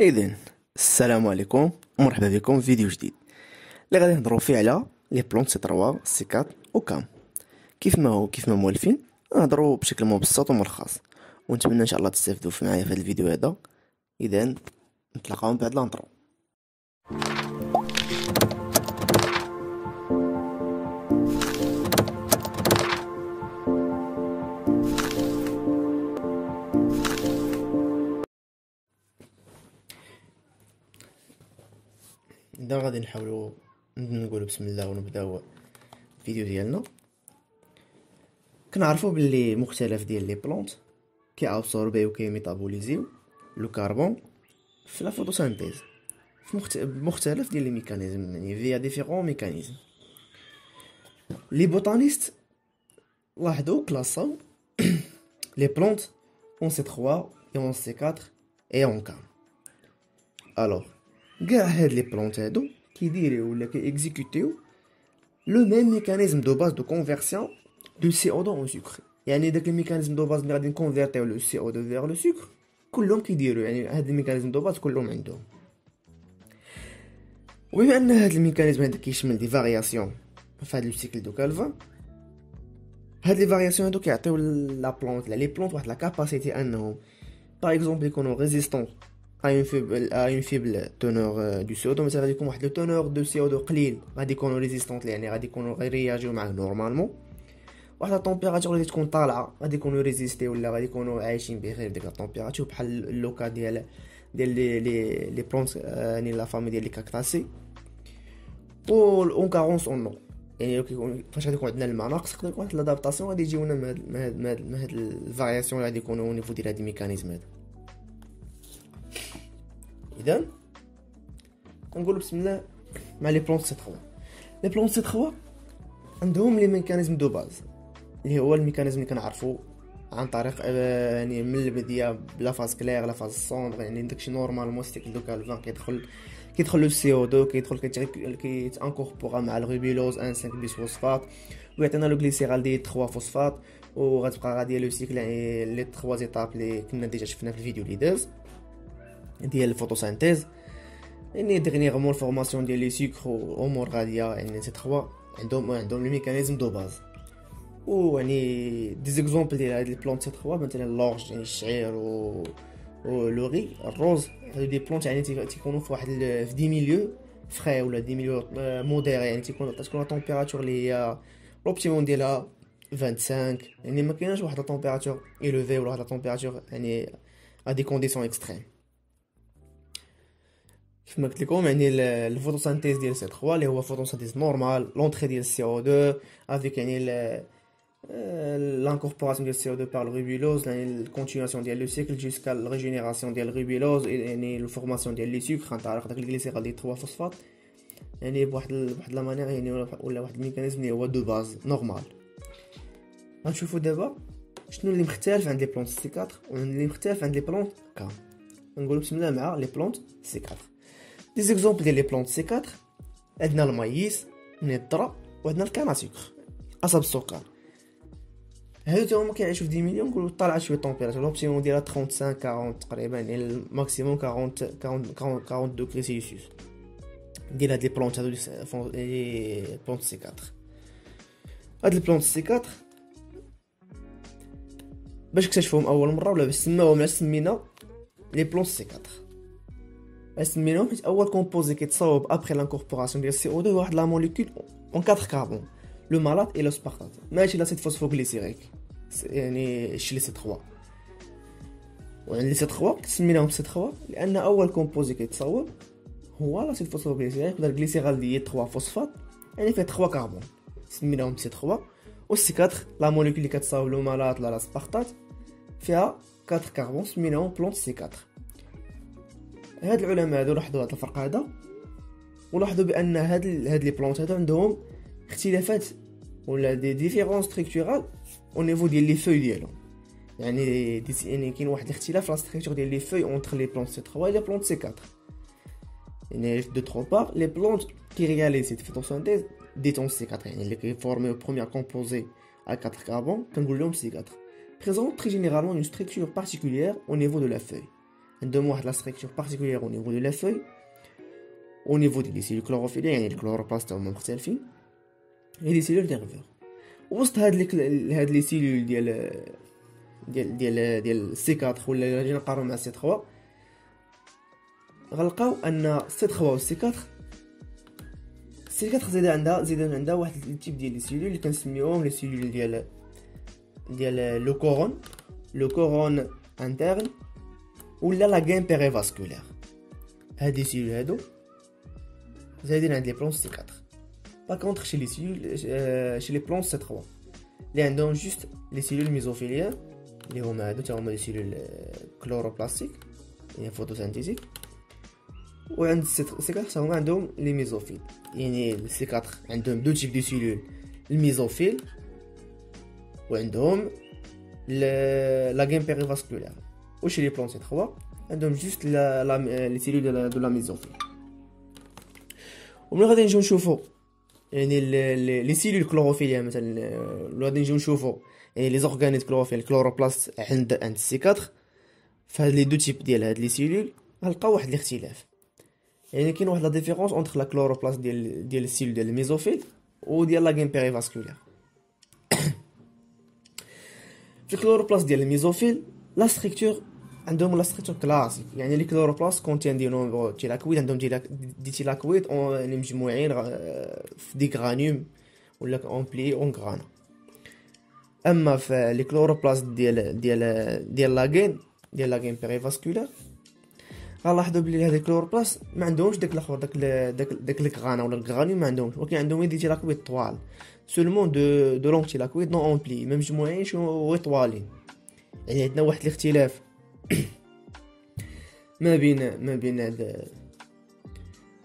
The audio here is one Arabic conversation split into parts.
اذن السلام عليكم ومرحبا بكم في فيديو جديد اللي غادي نهضروا فيه على لي بلونط سي 3 سي 4 و كام. كيف ما موالفين نهضروا بشكل مبسط وملخص، ونتمنى ان شاء الله تستافدوا معايا في هذا الفيديو هذا. اذن نتلاقاو من بعد لانترو. دا غادي نحاولوا نقولوا بسم الله ونبداو الفيديو ديالنا. كنعرفوا باللي مختلف ديال لي بلونط كيابسوربيو وكيميتابوليزيو لو كربون في لا فوتوسانتيز في مختلف ديال لي ميكانيزم، يعني فيا ديفيرون ميكانيزم. لي بوتانيست لاحظوا كلاساو لي بلونط اون سي 3 et en C4 et en CAM. الوغ كاع هاد لي بلونط هادو كيديريو ولا كيكزيكوتيو لو ميم ميكانيزم دو باز دو كونفيرسيون دو CO2 en sucre. يعني داك الميكانيزم دو باز اللي غادي نكونفيرتيو لو CO2 فيغ لو سكر كلهم كيديروا، يعني هاد الميكانيزم دو باز كلهم عندهم. وبما ان هاد الميكانيزم هذا كيشمل دي فارياسيون في هاد لو سيكل دو كالفان، هاد لي فارياسيون هادو كيعطيو لا بلونط لي بلونط واحد لا كاباسيتي انهم باغ اكزومبل يكونوا ريزيستون à une faible teneur du CO2. مثلا غادي يكون واحد لو تونور دو CO2 قليل، غادي يكونوا ريزيستونت، يعني غادي يكونوا غير رياجيو معاه نورمالمون. واحد لا طومبيراتور اللي تكون طالعه غادي يكونوا ريزيستي ولا غادي يكونوا عايشين بخير ديك لا طومبيراتور، بحال اللوكا ديال لي بلونت يعني لا فامي ديال لي كاكتاسي. و اون كارونس اون نو، يعني فاش غادي يكون عندنا الماء ناقص يقدر يكون واحد لادابتاسيون غادي يجيونا من هاد الفارياسيون اللي غادي يكونوا او نيفو ديال هاد الميكانيزم هذا. اذا كنقولوا بسم الله مع لي بلونط سي 3. لي بلونط سي 3 عندهم لي ميكانيزم دو باز اللي هو الميكانيزم اللي كنعرفوا عن طريق يعني من البدايه بلا فاز كلير لا فاز سومبر. يعني داكشي نورمالمون سيكل دو كالفان كيدخل لو CO2 كيتانكوربورا مع الروبيلوز 1,5 بيس فوسفات ويعطينا لو غليسيرال دي 3 فوسفات، وغتبقى غاديه لو سيكل يعني لي 3 زيتاب اللي كنا ديجا شفنا في الفيديو اللي داز ديال الفوتوسانتيز. يعني ديغنيغمون الفورماسيون ديال لي سكر وامور غاديه، يعني سي 3 عندهم لي ميكانيزم دو باز. و يعني دي زيكزامبل ديال هاد لي بلونط سي 3 مثلا لورج يعني الشعير و لوري الروز. هادو دي بلونط يعني تيكونوا في واحد في دي ميليو فري ولا دي ميليو مودير، يعني تكون لا طومبيراتور اللي هي لوبتيموم ديالها 25. يعني ما كايناش واحد لا طومبيراتور ايلوفي ولا واحد لا طومبيراتور يعني ا دي كونديسيون اكستريم. كيف ما قلت لكم يعني الفوتوسانتيز ديال سي 3 اللي هو فوتوسانتيز نورمال، لونطري ديال CO2 افيك يعني l'incorporation ديال CO2 par le ribulose، يعني الكونتينياسيون ديال لو سيكل جوسكا الريجينيراسيون ديال الريبيلوز، يعني الفورماسيون ديال لي سكر عن طريق داك الغليسيرال ديال 3 فوسفات، يعني بواحد لا مانيير يعني ولا واحد الميكانيزم اللي هو دو باز نورمال. غنشوفوا دابا شنو اللي مختلف عند لي بلونط سي 4 واللي مختلف عند لي بلونط كام. نقولوا بسم الله مع لي بلونط سي 4. دي زيكزامبل ديال لي بلونط سي 4 عندنا المايس من الذره وعندنا الكانا سكر قصب السكر. هادو هما كيعيشوا في 10 مليون. نقولوا طالعه شويه طومبيراتور لوبسيون ديالها 35 40 تقريبا، يعني الماكسيموم 40 دوغري سيلسيوس ديال هاد لي بلونط هادو لي بلونط سي 4. هاد البلونط سي 4 باش اكتشفوهم اول مره ولا باش سماوهم علاش سمينا لي بلونط سي 4؟ سميناهم حيت اول كومبوزي كيتصاوب ابري لانكوربوراسيون ديال CO2 واحد لا موليكول اون 4 كربون، لو مالات اي لاسبارتات، ماشي لاسيد فوسفوغليسيريك يعني الشي لي سي 3. وعند لي سي 3 سميناهم سي 3 لان اول كومبوزي كيتصاوب هو لاسيد فوسفوغليسيريك ولا الغليسيرال ديال 3 فوسفات، يعني فيه 3 كربون، سميناهم سي 3. و سي 4 لا موليكول اللي كتصاوب لو مالات لا لاسبارتات فيها 4 كربون، سميناهم بلونط سي 4. هاد العلماء هادو لاحظوا هاد الفرق هذا، ولاحظوا بان هاد لي بلونط هادو عندهم اختلافات ولا دي ديفيرونس ستركتورال او نيفو ديال لي فوي ديالهم. يعني كاين واحد الاختلاف في لا ستركتور ديال لي فوي اونتر لي بلونط سي 3 و لي بلونط سي 4. يعني دو ترو بار لي بلونط كي رياليزي سيت فوتوسانتيز دي تون سي 4، يعني اللي كيفورميو بروميير كومبوزي ا 4 كربون كنقول لهم سي 4 présente très généralement une structure particulière au niveau de la feuille. عندهم واحد لا ستركتور بارتيكولير او نيفو دو لا فوي او نيفو دي لي سيلول كلوروفيل يعني الكلوروبلاست هما مختلفين هي دي سيلول نيرفور وسط هاد لي سيلول ديال سي 4 ولا جينا نقارنو مع سي 3 غنلقاو ان سي 3 و سي 4 سي 4 زيد عندها واحد التيب ديال لي سيلول اللي كنسميوهم لي سيلول ديال لو كورون انترن ولا لا غين بيريفاسكولير. هاد لي سيلول هادو زايدين عند لي بلون سي 4. با كونطخ شي لي سيلول شي لي بلون سي 3 اللي عندهم جوست لي سيلول ميزوفيليا اللي هما هادو تا هما لي سيلول كلوروبلاستيك يعني فوتوسينثيتيك. وعند سي 4 هما عندهم لي ميزوفيل يعني سي 4 عندهم دو تيب دو سيلول الميزوفيل وعندهم لا غين بيريفاسكولير. وش لي بلون سي 3 عندهم جوست لي سيلول دو لا ميزوفيل. ومن غادي نجيو نشوفو يعني لي سيلول كلوروفيليا مثلا غادي نجيو نشوفو يعني لي زورغانيز كلوروفيل كلوروبلاست عند سي 4 فهاد لي دو تيب ديال هاد لي سيلول غنلقاو واحد الاختلاف. يعني كاين واحد لا ديفيرونس اونتر لا كلوروبلاست ديال السيلول ديال الميزوفيل وديال لا غين بيريفاسكولير. في الكلوروبلاست ديال الميزوفيل لا ستركتور عندهم لا ستركتور كلاسيك يعني لي كلوروبلاست كونتين دي نومبر تيلاكويد عندهم دي تيلاكويد اللي مجموعين في دي غرانيوم ولا اون بلي اون غرانا. اما في لي كلوروبلاست ديال لا غين بيريفاسكولير غنلاحظوا بلي هاد الكلوروبلاست ما عندهمش داك الاخر داك الغرانا ولا الغرانيوم ما عندهمش ولكن عندهم دي تيلاكويد طوال سولمون دو لونغ تيلاكويد نون اون بلي ما مجموعينش وطوالين. يعني عندنا واحد الاختلاف ما بين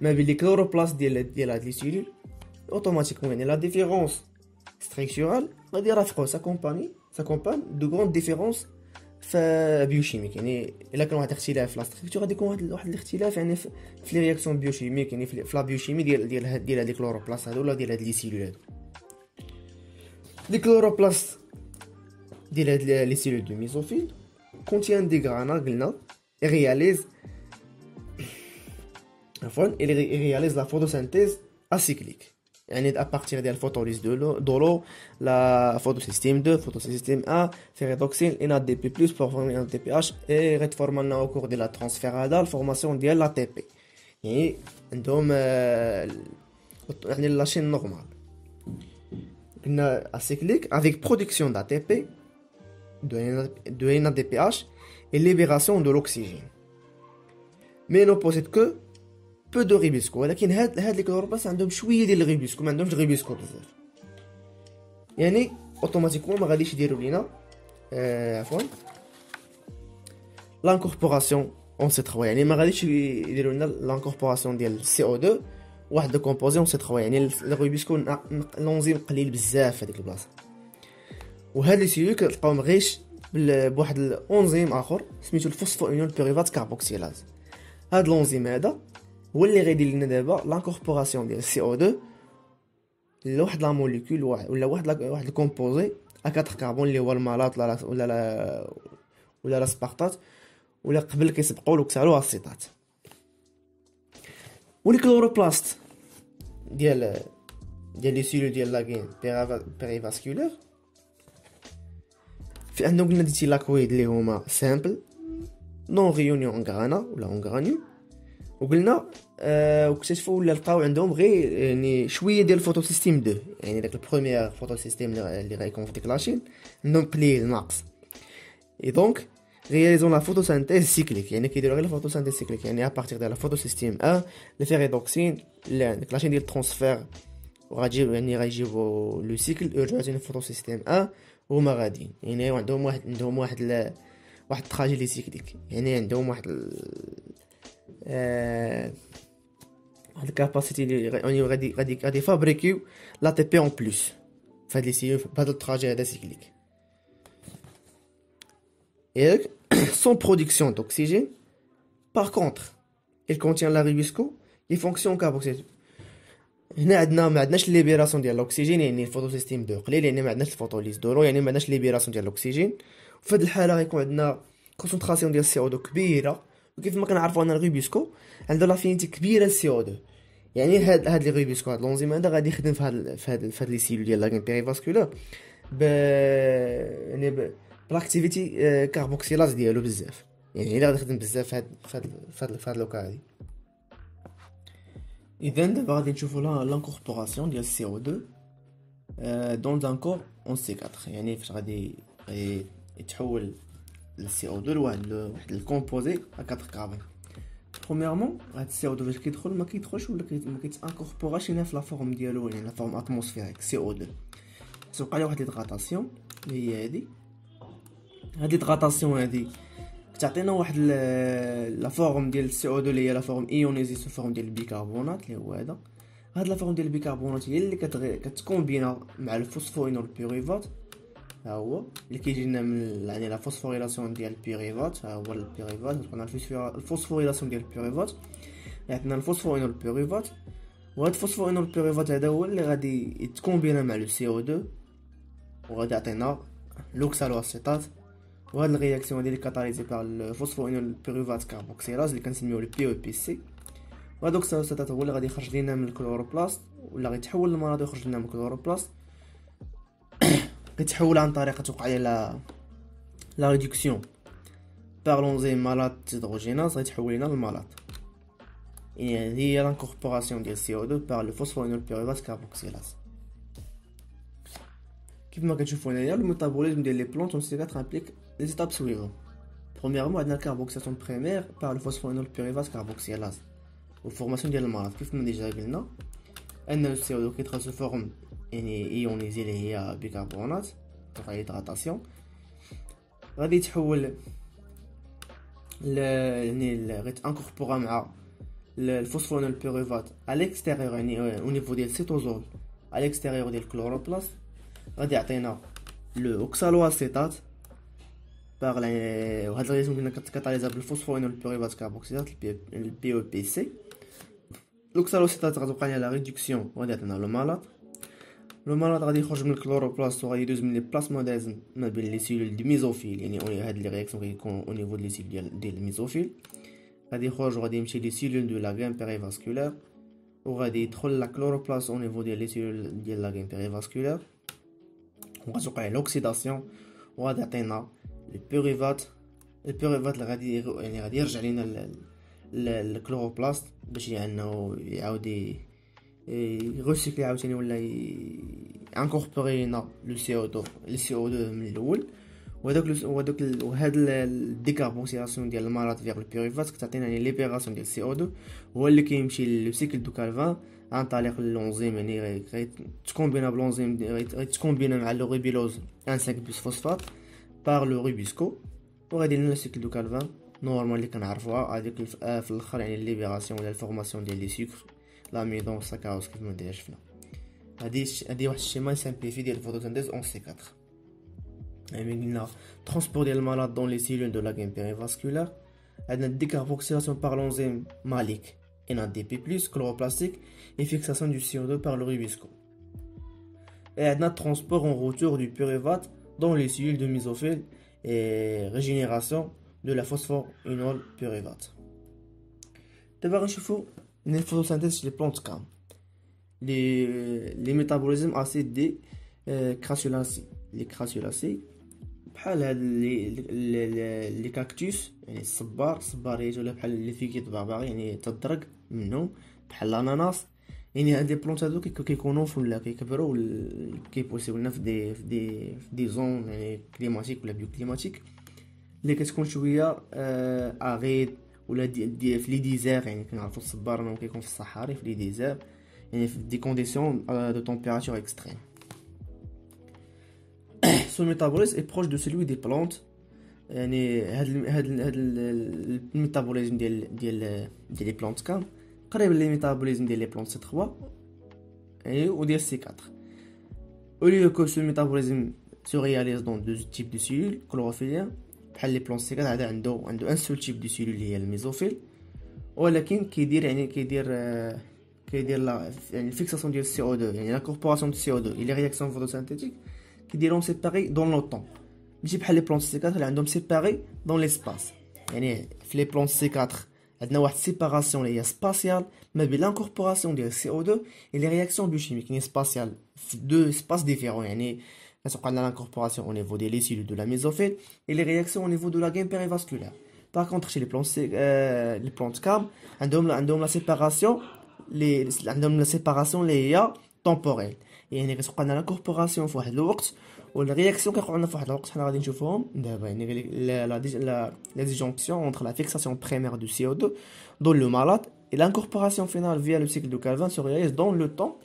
لي كلوروبلاست ديال هاد لي سيلول اوتوماتيكمون يعني لا ديفيرونس ستركتورال غادي يرافقو سا كومبان دو غروند ديفيرونس بيوشيميك. يعني الا كان واحد الاختلاف في لا ستركتور غادي يكون واحد الاختلاف يعني في لي رياكسيون بيوشيميك يعني في لا بيوشيمي ديال هاد لي كلوروبلاست هادو ولا ديال هاد لي سيلول هادو. لي كلوروبلاست ديال هاد لي سيلول دو ميزوفيل كونتيان دي غرانا قلنا réalise la photosynthèse acyclique يعني à partir de la photolyse de l'eau la photosystème 2 photosystème A ferredoxine NADP+ pour former un ATPH et réformant au cours de la transférada la formation de l'ATP يعني عندهم يعني la chaîne normale قلنا acyclique avec production d'ATP de NADPH et libération de l'oxygène mais ne possède que peu de ribisco. ولكن هاد لي كلوروبلاست عندهم شويه ديال الريبيسكو ما عندهمش الريبيسكو بزاف يعني اوتوماتيكمون ما غاديش يديروا لينا عفوا لانكوربوراسيون اون سي 3 يعني ما غاديش يديروا لنا لانكوربوراسيون ديال سي او 2 واحد دو كومبوزي اون سي 3 يعني الريبيسكو الانزيم قليل بزاف في هذيك البلاصه. وهاد لي سيلول كتلقاوهم غيش بواحد الانزيم اخر سميتو الفوسفو اونيون بيريفات كاربوكسيلاز. هاد الانزيم هذا هو اللي غيدير لنا دابا لانكوربوراسيون ديال سي او 2 لواحد لا موليكول ولا واحد الكومبوزي ا 4 كربون اللي هو المالات ولا الاسبارتات ولا قبل كيسبقوا له كسالو الاسيتات. والكلوروبلاست ديال لي سيلول ديال لاغين بيريفاسكولير في عندهم قلنا دي تيلاكويد اللي هما سامبل نون ريونيون غرانا ولا اون غرانيوم. وقلنا واكتشفوا ولا لقاو عندهم غير يعني شويه ديال الفوتوسيستيم 2 يعني داك البروميير فوتوسيستيم اللي غيكون في ديك لاشين عندهم قليل ناقص. اي دونك réalisons la photosynthèse cyclique يعني كيديروا غير la photosynthèse cyclique يعني à partir de la photosystème 1 le ferredoxine ديك لاشين ديال الترانسفير غيجيبوا لو سيكل يرجعوا تاني الفوتوسيستيم 1 وهما غاديين يعني عندهم واحد تراجي سيكليك يعني عندهم واحد الكاباسيتي اللي غادي فابريكيو لا تي بي اون بلس فهاد لي سيلول بهذا التراجي هذا سيكليك. Et sans production d'oxygène, par contre, il contient la ribisco, les fonctions carboxylases. هنا ما عندناش ليبيراسيون ديال الاكسجين يعني الفوتوسيستيم 2 قليل يعني ما عندناش الفوتوليز دولو يعني ما عندناش ليبيراسيون ديال الاكسجين. وفي هذه الحاله غيكون عندنا كونسونطراسيون ديال CO2 كبيره وكيف ما كنعرفوا ان الغيبيسكو عنده لافينيتي كبيره للسي او 2. يعني هاد لي غيبيسكو هاد لونزيم هذا غادي يخدم في هاد لي سيلول ديال لاغين بيريفاسكولار ب يعني بالاكتيفيتي كاربوكسيلاز ديالو بزاف. يعني الا غادي يخدم بزاف في هاد لوكا هادي. اذا دابا غادي نشوفوا لانكوربوراسيون ديال السي او 2 دون ان كور اون سي 4. يعني فاش غادي يتحول السي او 2 لواحد الكومبوزي ا 4 كاربون. برومييرمون هاد السي او 2 فاش كيدخل ما كيدخلش ولا ما كيتانكوربوراش هنا في لا فورم ديالو، يعني لا فورم اتموسفيريك سي او 2. توقع ليه واحد ليدغاتاسيون اللي هي هاد ليدغاتاسيون هادي كتعطينا واحد لا فورم ديال السي او 2 اللي هي لا فورم ايونيزي سو فورم ديال البيكربونات اللي هو هذا. هاد لا فورم ديال البيكربونات هي اللي كتكومبينا مع الفوسفورينول بيوريفات، ها هو اللي كيجي لنا من يعني لا فوسفوريلاسيون ديال البيوريفات. ها هو البيوريفات، قلنا الفوسفوريلاسيون ديال البيوريفات عندنا الفوسفورينول بيوريفات. وهاد الفوسفورينول بيوريفات هذا هو اللي غادي يتكومبينا مع لو سي او 2 وغادي يعطينا لوكسالواسيتات. وهاد الرياكسيون اللي كاتاليزي بار الفوسفورينول بيوريفات كاربوكسيلاز اللي كنسميوه لو بي او بي سي. وهادوك السالوسيتات هو اللي غادي يخرج لينا من الكلوروبلاست ولا غيتحول للمرض ويخرج لنا من الكلوروبلاست. غيتحول عن طريقه توقع عليه لا ريدكسيون بار لونزيم مالات هيدروجيناز، غيتحول لنا للمالات. يعني هي لانكوربوراسيون ديال سي او 2 بار لو فوسفورينول بيوريفات كاربوكسيلاز. كيف ما كتشوفوا هنايا الميتابوليزم ديال لي بلونط اون سي 4 امبليك لي زيتاب سويفون. برومييرمون عندنا الكاربوكسيلاسيون بريمير بار لو فوسفورينول بيوريفات كاربوكسيلاز والفورماسيون ديال المرض. كيف ما ديجا قلنا ان لو سي او 2 كيدخل سو فورم يعني ايونيزي اللي هي بيكربونات توقع هيدراتاسيون، غادي يتحول يعني غيتانكوربورا مع الفوسفورينول بيوريفات على الاكستيريور يعني او نيفو ديال السيتوزول على الاكستيريور ديال الكلوروبلاست. غادي يعطينا لو اوكسالواسيتات باغ وهاد الرياكسيون كنا كاتاليزا بالفوسفورينول بيوريفات كاربوكسيلات البي او بي سي. لوكسالوسيتات غتوقع لها لا ريدكسيون وغادي يعطينا لو مالات. لو مالات غادي يخرج من الكلوروبلاست وغادي يدوز من لي بلاسموديزم ما بين لي سيلول دي ميزوفيل. يعني هاد لي رياكسيون كيكون او نيفو لي سيلول ديال الميزوفيل. غادي يخرج وغادي يمشي لي سيلول دو لاغين بيريفاسكولار وغادي يدخل لا كلوروبلاست او نيفو ديال لي سيلول ديال لاغين بيريفاسكولار وغتوقع لوكسيداسيون وغادي يعطينا البيوريفات اللي غادي يعني غادي يرجع لينا الكلوروبلاست باش انه يعاود يغوسيكلي عاوتاني ولا انكوربوري لنا لو سي او 2 من الاول. وهاد الديكاربوكسيلاسيون ديال المرات فيغ البيوريفات كتعطينا يعني ليبيراسيون ديال سي او 2 هو اللي كيمشي لو سيكل دو كالفان عن طريق اللونزيم. يعني غيتكومبينا بلونزيم غيتكومبينا مع لو ريبيلوز 1,5 بيسفوسفات بار لو ريبيسكو وغادي لنا لو سيكل دو كالفان نورمال اللي كنعرفوها. هذيك في الاخر يعني ليبيراسيون ولا الفورماسيون ديال لي سكر لاميدون ساكاروز كيف ما ديجا شفنا. هادي واحد الشيما سامبليفي ديال الفوتوسينثيز اون سي 4. يعني قلنا ترونسبور ديال المالات دون لي سيلول دو لاغين بيريفاسكولار. عندنا ديكاربوكسيلاسيون بار لونزيم ماليك NADP+ chloroplastiques et fixation du CO2 par le ribisco. Et عندنا transport en retour du pyruvate dans les cellules de mesophiles et régénération de la phosphorinol pyruvate. دابا غنشوفو لي photosynthèse لي plantes كام les métabolismes acides des crassulacées. les crassulacées بحال هاد لي كاكتوس يعني الصباريات ولا بحال اللي فيه كيطبع يعني تضرق منهم بحال الاناناس. يعني هاد لي بلونط هادو كيكونوا ولا كيكبروا كيبوسيو لنا في دي زون يعني كليماتيك ولا بيو كليماتيك اللي كتكون شويه اغيد ولا في لي ديزير. يعني كنعرفوا الصبار انه كيكون في الصحاري في لي ديزير يعني في دي كونديسيون دو تمبيراتور اكستريم. Son métabolisme est proche de celui des plantes. يعني هاد الميتابوليزم ديال لي بلانت كان قريب لي ميتابوليزم ديال لي بلانت سي 3 يعني وديال سي 4. au lieu que ce métabolisme se réalise dans deux types de cellules chlorophylliens بحال لي بلانت سي 4 هذا عنده ان سول تيب دو سيلول اللي هي الميزوفيل ولكن كيدير لا يعني الفيكساسيون ديال السي او 2 يعني لا كوربوراسيون دو سي او 2 et les réactions photosynthetiques كيديرهم سيباري دون لو طون ماشي بحال لي بلانت سي 4 اللي عندهم سيباري دون ليسباس. يعني في لي بلون سي 4 عندنا واحد سيباراسيون اللي هي سباسيال ما بين لانكوربوراسيون ديال سي او 2 et les réactions biochimiques يعني سباسيال في دو سباس ديفيرون يعني كتوقع لنا لانكوربوراسيون au niveau des cellules de la mésophile et les réactions au niveau de la gaine périvasculaire. Par contre chez les plantes les plantes CAM عندهم لا سيباراسيون عندهم لا سيباراسيون اللي هي temporelle يعني كتوقع لنا لانكوربوراسيون في واحد الوقت والرياكسيون كيوقعوا لنا في واحد الوقت حنا غادي نشوفوهم دابا يعني la disjonction entre la fixation primaire du CO2 dans le malade et l'incorporation finale via le cycle de Calvin se réalise dans le temps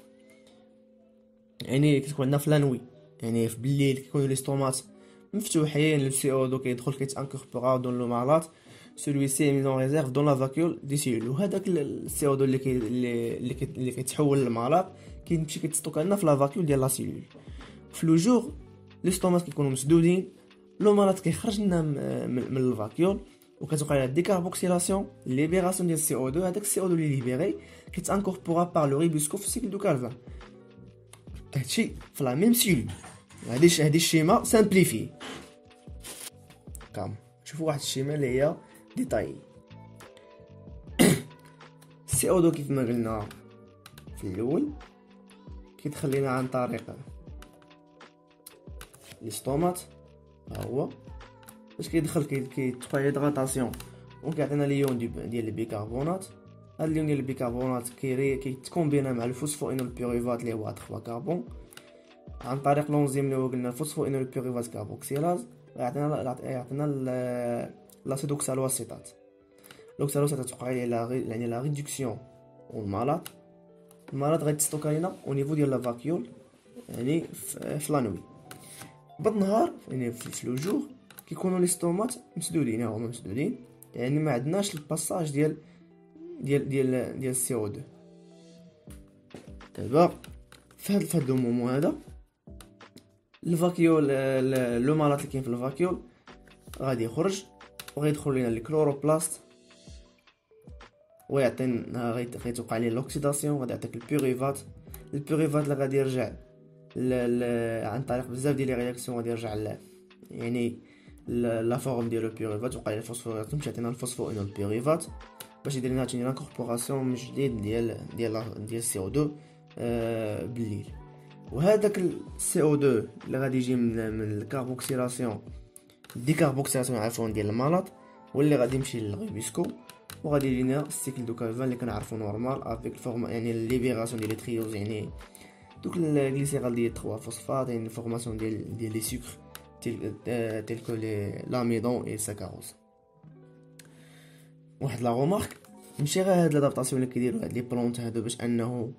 يعني كتكون عندنا في لانوي يعني في بالليل كيكونوا لي ستومات مفتوحين le CO2 كيدخل كيتانكوربورا dans le malade celui-ci est mis en réserve dans la vacuole des cellules وهذاك ال CO2 اللي كيتحول للمالاد كيمشي كيتستوكا لنا في لا فاكيول ديال لا سيلول في لو جور لي ستومات كيكونوا مسدودين لو مالاد كيخرج لنا من الفاكيول وكتوقع لها ديكاربوكسيلاسيون ليبيراسيون ديال سي او 2 هذاك السي او 2 اللي ليبيري كيتانكوربورا بار لو ريبوسكو في السيكل دو كالفان هادشي في لا ميم سيلول هادي الشيما سامبليفي كام شوفوا واحد الشيما اللي هي ديتاي سي او 2 كيف ما قلنا في الاول كيدخل لينا عن طريق لي ستومات ها هو باش كيدخل كيدخل هيدغاتاسيون وكيعطينا ليون ديال البيكربونات هاد الليون ديال البيكربونات كيتكومبينا مع الفوسفوينول بيروفات اللي هو 3 كربون عن طريق لونزيم اللي هو قلنا الفوسفوينول بيروفات كاربوكسيلاز يعطينا لاسيدوكسالواسيتات لوكسالواسيتات توقع يعني لا ريدكسيون والمالات المالات غيتستوكا لينا او نيفو ديال لا فاكيول يعني في لانوي بالنهار يعني في لو جور كيكونوا لي ستومات مسدودين هما مسدودين يعني ما عندناش الباساج ديال السي او 2 دابا في هاد لو مومون هذا الفاكيول لو مالات اللي كاين في الفاكيول غادي يخرج وغيدخل لينا الكلوروبلاست ويعطينا غيتوقع ليه لوكسيداسيون غادي يعطيك البيوريفات اللي غادي يرجع عن طريق بزاف ديال لي رياكسيون غادي يرجع يعني لا فورم ديال البيوريفات وقع ليه الفوسفورات تمشي يعطينا الفوسفوينول بيوريفات باش يدير لنا تاني لانكوربوراسيون من جديد ديال سي او 2 بالليل وهذاك السي او 2 اللي غادي يجي من الكاربوكسيلاسيون ديكاربوكسيلاسيون عفوا ديال المالات واللي غادي يمشي للغيبيسكو وغادي يجينا السيكل دو كالفان اللي كنعرفو نورمال افيك الفورم يعني ليبيراسيون ديال لي تريوز يعني دوك الغليسيرال ديال 3 فوسفات يعني فورماسيون ديال لي سكر تيل كو لي لاميدون اي ساكاروز واحد لا رومارك ماشي غير هاد لادابتاسيون اللي كيديروا هاد لي بلونت هادو باش انه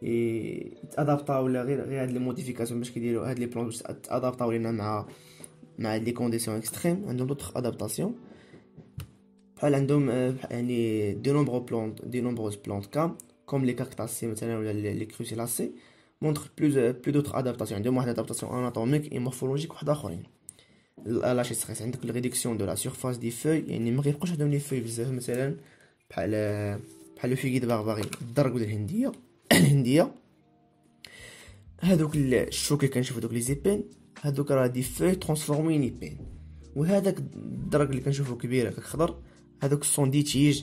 يتادابطاو ولا غير هاد لي موديفيكاسيون باش كيديروا هاد لي بلونت باش تادابطاو لينا مع لي كونديسيون اكستريم عندهم دوطخ ادابتاسيون بحال عندهم يعني دي نومبروز بلونت كوم لي كاكتاسي مثلا ولا لي كروسيلاسي مونطخ بلو دوطخ ادابتاسيون عندهم واحد ادابتاسيون اناتوميك اي مورفولوجيك واحد اخرين لا شي ستريس عندك الريدكسيون دو لا سيرفاس دي فوي يعني ما كيبقاوش عندهم لي فوي بزاف مثلا بحال لو فيغي دو بارباري الدرك ولا الهنديه هادوك الشوك اللي كنشوفو دوك لي زيبين هادوك راه دي فوي ترانسفورمين ايبين وهذاك الدرك اللي كنشوفو كبير هكاك خضر هادوك السون دي تيج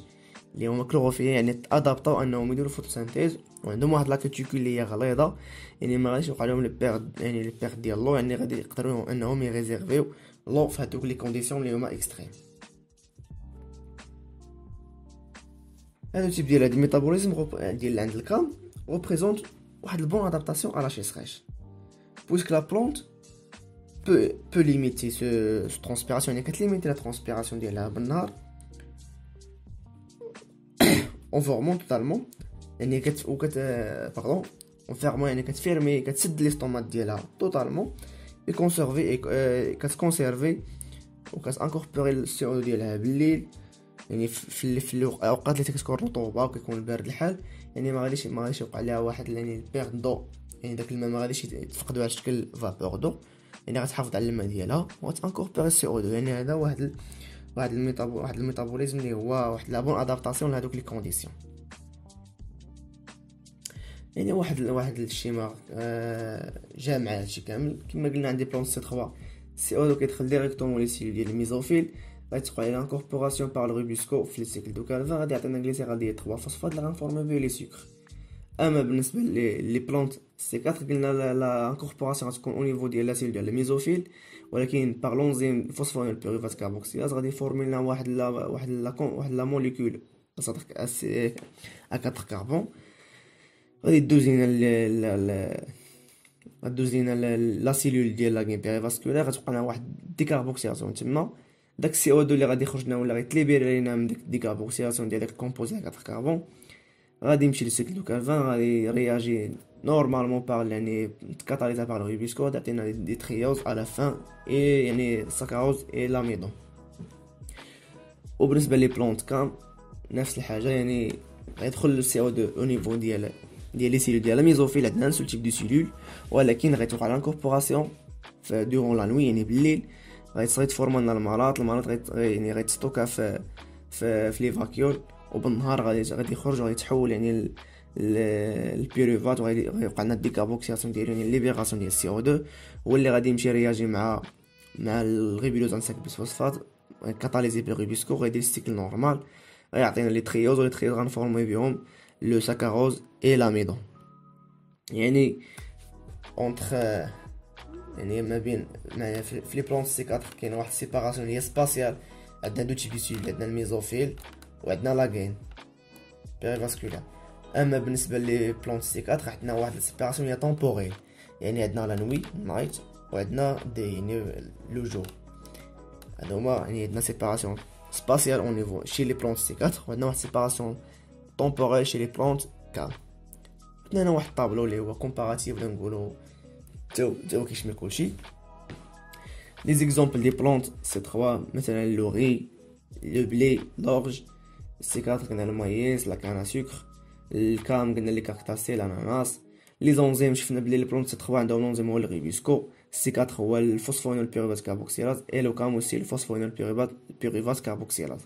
اللي هما كلوروفيل يعني ادابطاو انهم يديروا فوتوسينثيز وعندهم واحد لا كوتيكول اللي هي غليظه يعني ما غاديش يوقع لهم لي بيرد ديال لو يعني غادي يقدروا انهم يريزيرفيو لو في هادوك لي كونديسيون اللي هما اكستريم هادو تيب ديال هاد الميتابوليزم ديال عند الكام ريبريزونت واحد البون ادابتاسيون على شي سخيش بويسك لا بلونت peut limiter ce transpiration يعني كتليميتي لا ترانسبيراسيون ديالها بالنهار اونفورمون توتالمون يعني باردون اونفيرمون يعني كتفيرمي كتسد لي ستومات ديالها توتالمون اي كونسيرفي كتكونسيرفي وكتانكوربوري السي او ديالها بالليل يعني في الاوقات اللي كتكون رطوبه وكيكون البارد الحال يعني ما غاديش يوقع لها واحد يعني بيرد دو يعني داك الماء ما غاديش يتفقدوا على شكل فابور دو يعني غتحافظ على الماء ديالها وتانكوربوري السي او يعني هذا واحد الميتابوليزم اللي هو واحد لا بون ادابتاسيون لهادوك لي كونديسيون يعني واحد الشيما جامع هادشي كامل كما قلنا عندي بلون سي 3 سي او كيدخل ديريكتومون لي سيلول ديال الميزوفيل غادي تبقى لي انكوربوراسيون بار الروبيسكو في السيكل دو كالفان غادي يعطينا غليسيرال ديال 3 فوسفات اللي غنفورمي بيه لي سكر. اما بالنسبه لي بلونت سي 4 قلنا لا انكوربوراسيون غتكون او نيفو ديال لا سيل ديال الميزوفيل، ولكن بار لونزيم فوسفونيل بيروفات كاربوكسيلاز غادي يفورمي لنا واحد لا موليكول صدق ا 4 كربون، غادي دوز لينا لا سيلول ديال لا غين بيريفاسكولار، غتبقى لنا واحد ديكاربوكسيلاسيون تما، داك سي او 2 اللي غادي يخرج لنا ولا غيتليبيري لينا من ديك الديكاربوكسيلاسيون ديال داك الكومبوزي 4 كربون، غادي يمشي للسيكل دو كالفان غادي يرياجي نورمالمون بار يعني كاتاليزا بار الروبيسكو غادي يعطينا دي تريوز على فان اي يعني السكروز اي لاميدون. وبالنسبه لي بلونت كام نفس الحاجه، يعني غيدخل السي او 2 او نيفو ديال لي سيلول ديال الميزوفيل، عندنا نفس التيب دو سيلول، ولكن غيتوقع لانكوربوراسيون في دورون لا نوي يعني بالليل غيتفورما لنا المالات يعني غيتستوكا في لي فاكيول، وبالنهار غادي يخرج وغادي يتحول يعني البيروفات وغادي يبقى لنا ديكاربوكسيلاسيون ديالو يعني ليبيراسيون ديال السي او 2 هو اللي غادي يمشي رياجي مع الغيبيلوز ان 5 بسفوسفات كاتاليزي بالروبيسكو غيدير السيكل نورمال، غيعطينا لي تريوز ولي تريوز غنفورمي بهم لو ساكاروز اي لاميدون. يعني اونتر يعني ما بين في لي بلونت سي 4 كاين واحد سيباراسيون هي سباسيال، عندنا دو تيب سيل، عندنا الميزوفيل وعندنا لاغين بيريفاسكولار. اما بالنسبه لي بلونت سي 4 عندنا واحد السيباراسيون هي طومبوريل، يعني عندنا لا نوي نايت وعندنا دي يعني لو جور، هادو هما يعني عندنا سيباراسيون سباسيال اون نيفو شي لي بلونت سي 4 وعندنا واحد سيباراسيون طومبوريل شي لي بلونت كام. درنا هنا واحد الطابلو اللي هو كومباراتيف ولا نقولو تاو كيشمل كلشي. لي زيكزامبل دي بلونت سي 3 مثلا لو ري، لو بلي، لورج. سي 4 قلنا المايس، لا كان سكر. الكام قلنا لي كاكتاسي، الاناناس. لي زونزيم شفنا بلي لي بلونت سي 3 عندهم لونزيم هو الريبيسكو، سي 4 هو الفوسفونيل بيروفات كاربوكسيلاز، اي لو كام aussi الفوسفونيل بيروفات كاربوكسيلاز.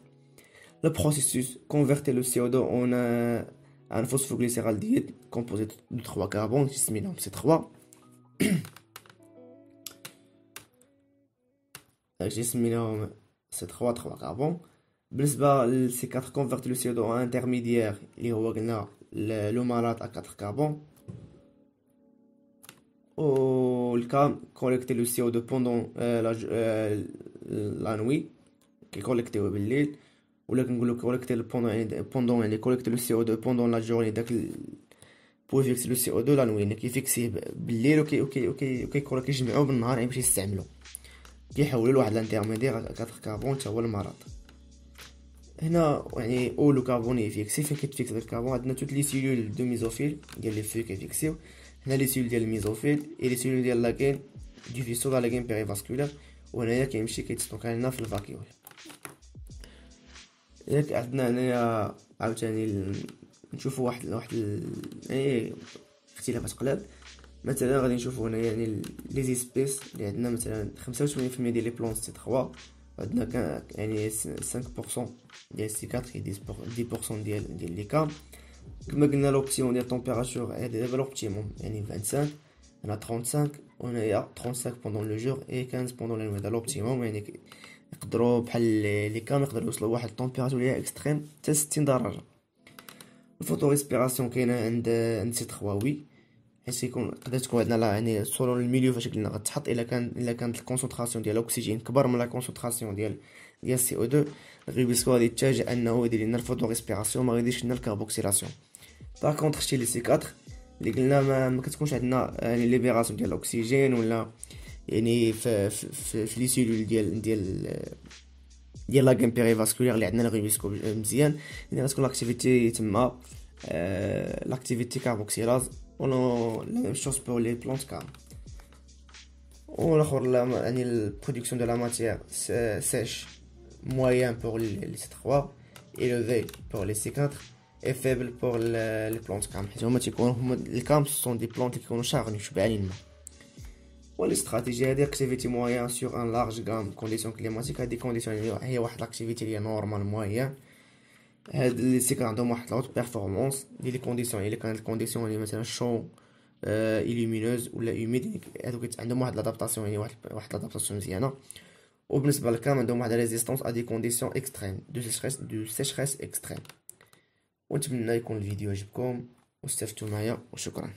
Le processus convertit le CO2 en un phosphoglycéraldéhyde composé de 3 carbones qui se mélangent ces 3. C'est 3 carbones. Ces 4 convertit le CO2 en intermédiaire, le malate à 4 carbones. Le cas collecte le CO2 pendant la nuit, qui est collecté au بالليل. ولا كنقولوا كوليكتي بوندون يعني كوليكتي لو سي او 2 بوندون لا جورني داك بو فيكسي لو سي او 2 لا نوي يعني كيفيكسيه بالليل وكي يجمعوه بالنهار يعني باش يستعملوا، كيحولوا لواحد الانترميدير 4 كربون حتى هو المرض. هنا يعني اولو كربوني فيكسي فين كيتفيكس الكربون عندنا توت لي سيلول دو ميزوفيل ديال لي فيو كيفيكسيو، هنا لي سيلول ديال الميزوفيل اي لي سيلول ديال لاكين دو فيسو لا لاكين بيريفاسكولار، وهنايا كيمشي كيتستوكا لنا في الفاكيول. ياك عندنا هنايا عاوتاني نشوفوا واحد يعني اختلافات قلال. مثلا غادي نشوفوا هنا يعني لي زيسبيس اللي عندنا مثلا 85% ديال لي بلونت سي 3 عندنا يعني 5% ديال سي 4 10% ديال لي كام. كما قلنا لوبسيون ديال طومبيراتور هادي دابا لوبتيموم يعني 25 هنا 35 وهنايا 35 بوندون لو جور اي 15 بوندون لا نوي. هذا لوبتيموم يعني يقدروا بحال لي كام يقدروا يوصلوا لواحد الطومبيراتور اللي هي اكستريم حتى 60 درجه. الفوتو ريسبيراسيون كاينه عند سي 3 وي، حيت تقدر تكون عندنا يعني سولون الميليو فاش قلنا غتحط الا كانت الكونسونطراسيون ديال الاكسجين كبر من لا كونسونطراسيون ديال سي او 2 الريبيسكو غادي يتجه انه يدير لنا الفوتو ريسبيراسيون ما غاديش لنا الكاربوكسيلاسيون. باغ كونطخ شتي لي سي 4 اللي قلنا ما كتكونش عندنا يعني ليبيراسيون ديال الاكسجين ولا يعني في لي سيلول ديال لاكين بيريفاسكولار اللي عندنا الريبيسكو مزيان، يعني غتكون لاكتيفيتي تما لاكتيفيتي كاربوكسيلاز لا ميم شوز بور لي بلونت كام. والاخر يعني البرودكسيون دو لا ماتيير سيش موين بور لي سي 3 élevé pour les C4 et faible pour les plantes كام، حيت هما تيكونوا الكام سون دي بلونت كيكونوا شاغرين شبعانين الماء. والاستراتيجيه هذه اكتيفيتي موين سور ان لارج غام كونديسيون كليماتيك، هذه كونديسيون هي واحد لاكتيفيتي اللي نورمال موين. هاد لي سيكل عندهم واحد لوط بيرفورمانس لي كونديسيون اللي كانت الكونديسيون اللي مثلا شون ايلومينوز ولا هوميد، هادو عندهم واحد لادابتاسيون يعني واحد لادابتاسيون مزيانه. وبالنسبه للكام عندهم واحد ريزيستونس ا دي كونديسيون اكستريم دو سيشريس اكستريم. ونتمنى يكون الفيديو عجبكم واستفدتوا معايا، وشكرا.